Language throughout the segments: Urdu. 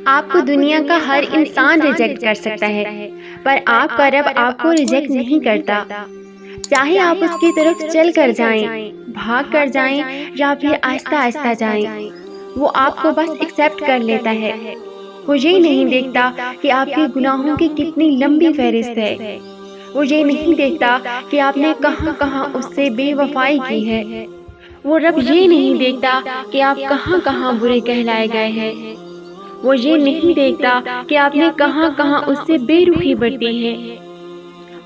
آپ کو دنیا کا ہر انسان ریجیکٹ کر سکتا ہے، پر آپ کا رب آپ کو ریجیکٹ نہیں کرتا۔ چاہے آپ اس کی طرف چل کر جائیں، بھاگ کر جائیں یا پھر آہستہ آہستہ جائیں، وہ آپ کو بس ایکسپٹ کر لیتا ہے۔ وہ یہ نہیں دیکھتا کہ آپ کے گناہوں کی کتنی لمبی فہرست ہے۔ وہ یہ نہیں دیکھتا کہ آپ نے کہاں کہاں اس سے بے وفائی کی ہے۔ وہ رب یہ نہیں دیکھتا کہ آپ کہاں کہاں برے کہلائے گئے ہیں۔ وہ یہ نہیں دیکھتا کہ آپ نے کہاں کہاں اس سے بے رخی برتی ہے۔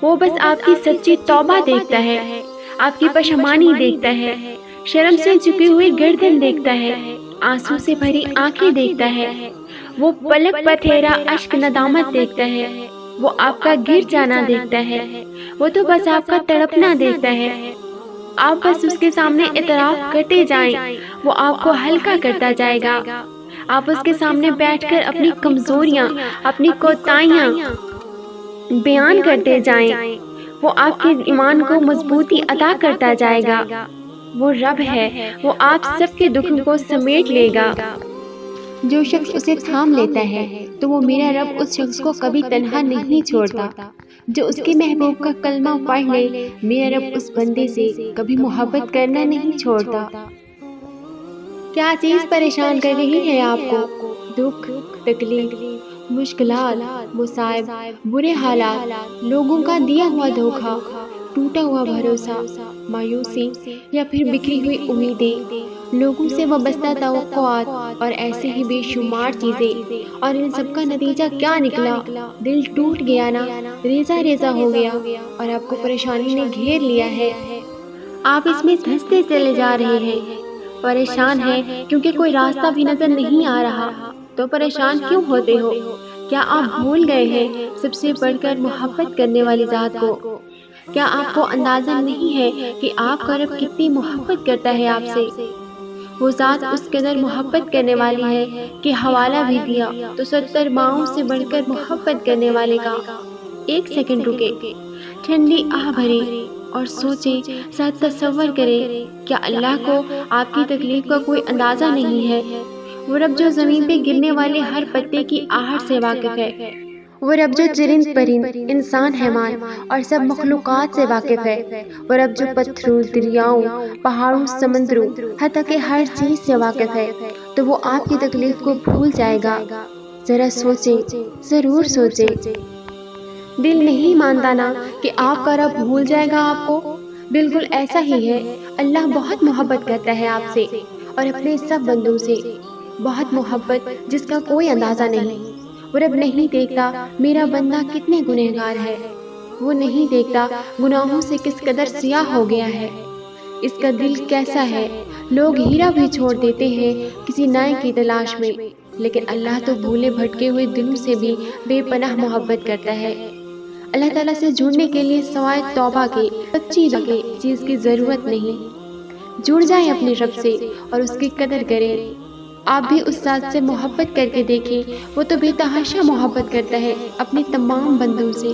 وہ بس آپ کی سچی توبہ دیکھتا ہے، آپ کی پشیمانی دیکھتا ہے، شرم سے جھکی ہوئی گردن دیکھتا ہے، آنسو سے بھری آنکھیں دیکھتا ہے۔ وہ پلک پر ٹھہرا اشک ندامت دیکھتا ہے۔ وہ آپ کا گر جانا دیکھتا ہے۔ وہ تو بس آپ کا تڑپنا دیکھتا ہے۔ آپ بس اس کے سامنے اعتراف کرتے جائیں، وہ آپ کو ہلکا کرتا جائے گا۔ آپ اس کے سامنے بیٹھ کر اپنی کمزوریاں، اپنی کوتاہیاں بیان کرتے جائیں، وہ آپ کے ایمان کو مضبوطی عطا کرتا جائے گا۔ وہ رب ہے، وہ آپ سب کے دکھوں کو سمیٹ لے گا۔ جو شخص اسے تھام لیتا ہے تو وہ میرا رب اس شخص کو کبھی تنہا نہیں چھوڑتا۔ جو اس کے محبوب کا کلمہ پڑھ لے، میرا رب اس بندے سے کبھی محبت کرنا نہیں چھوڑتا۔ کیا چیز پریشان کر رہی ہے آپ کو؟ دکھ، تکلیف، مشکلات، مصائب، برے حالات، لوگوں کا دیا ہوا دھوکہ، ٹوٹا ہوا بھروسہ، مایوسی یا پھر بکھری ہوئی امیدیں، لوگوں سے وابستہ توقعات اور ایسے ہی بے شمار چیزیں، اور ان سب کا نتیجہ کیا نکلا؟ دل ٹوٹ گیا نا، ریزہ ریزہ ہو گیا، اور آپ کو پریشانی نے گھیر لیا ہے۔ آپ اس میں دھنستے چلے جا رہے ہیں، پریشان ہیں کیونکہ کوئی راستہ بھی نظر نہیں آ رہا۔ تو پریشان کیوں ہوتے ہو؟ کیا آپ بھول گئے ہیں سب سے بڑھ کر محبت کرنے والی ذات کو؟ کیا آپ کو اندازہ نہیں ہے کہ آپ کا رب کتنی محبت کرتا ہے آپ سے؟ وہ ذات اس قدر محبت کرنے والی ہے کہ حوالہ بھی دیا تو 70 ماؤں سے بڑھ کر محبت کرنے والے کا۔ ایک سیکنڈ رکے، ٹھنڈی آہ بھرے اور سوچیں، ساتھ تصور کریں، کیا اللہ کو آپ کی تکلیف کا کوئی اندازہ نہیں ہے؟ وہ رب جو زمین پہ گرنے والے ہر پتے کی آہٹ سے واقف ہے، وہ رب جو چرند پرند، انسان حیوان اور سب مخلوقات سے واقف ہے، وہ رب جو پتھروں، دریاؤں، پہاڑوں، سمندروں، حتیٰ کہ ہر چیز سے واقف ہے، تو وہ آپ کی تکلیف کو بھول جائے گا۔ ذرا سوچیں، ضرور سوچیں۔ دل نہیں مانتا نا کہ آپ کا رب بھول جائے گا آپ کو؟ بالکل ایسا ہی ہے۔ اللہ بہت محبت کرتا ہے آپ سے اور اپنے سب بندوں سے، بہت محبت جس کا کوئی اندازہ نہیں۔ وہ رب نہیں دیکھتا میرا بندہ کتنے گنہگار ہے، وہ نہیں دیکھتا گناہوں سے کس قدر سیاہ ہو گیا ہے، اس کا دل کیسا ہے۔ لوگ ہیرا بھی چھوڑ دیتے ہیں کسی نئے کی تلاش میں، لیکن اللہ تو بھولے بھٹکے ہوئے دلوں سے بھی بے پناہ محبت کرتا ہے۔ اللہ تعالیٰ سے جڑنے کے لیے سوائے توبہ کے سچی چیز کی ضرورت نہیں۔ جڑ جائیں اپنے رب سے اور اس کی قدر کریں۔ آپ بھی اس ذات سے محبت کر کے دیکھیں، وہ تو بے تحاشا محبت کرتا ہے اپنے تمام بندوں سے۔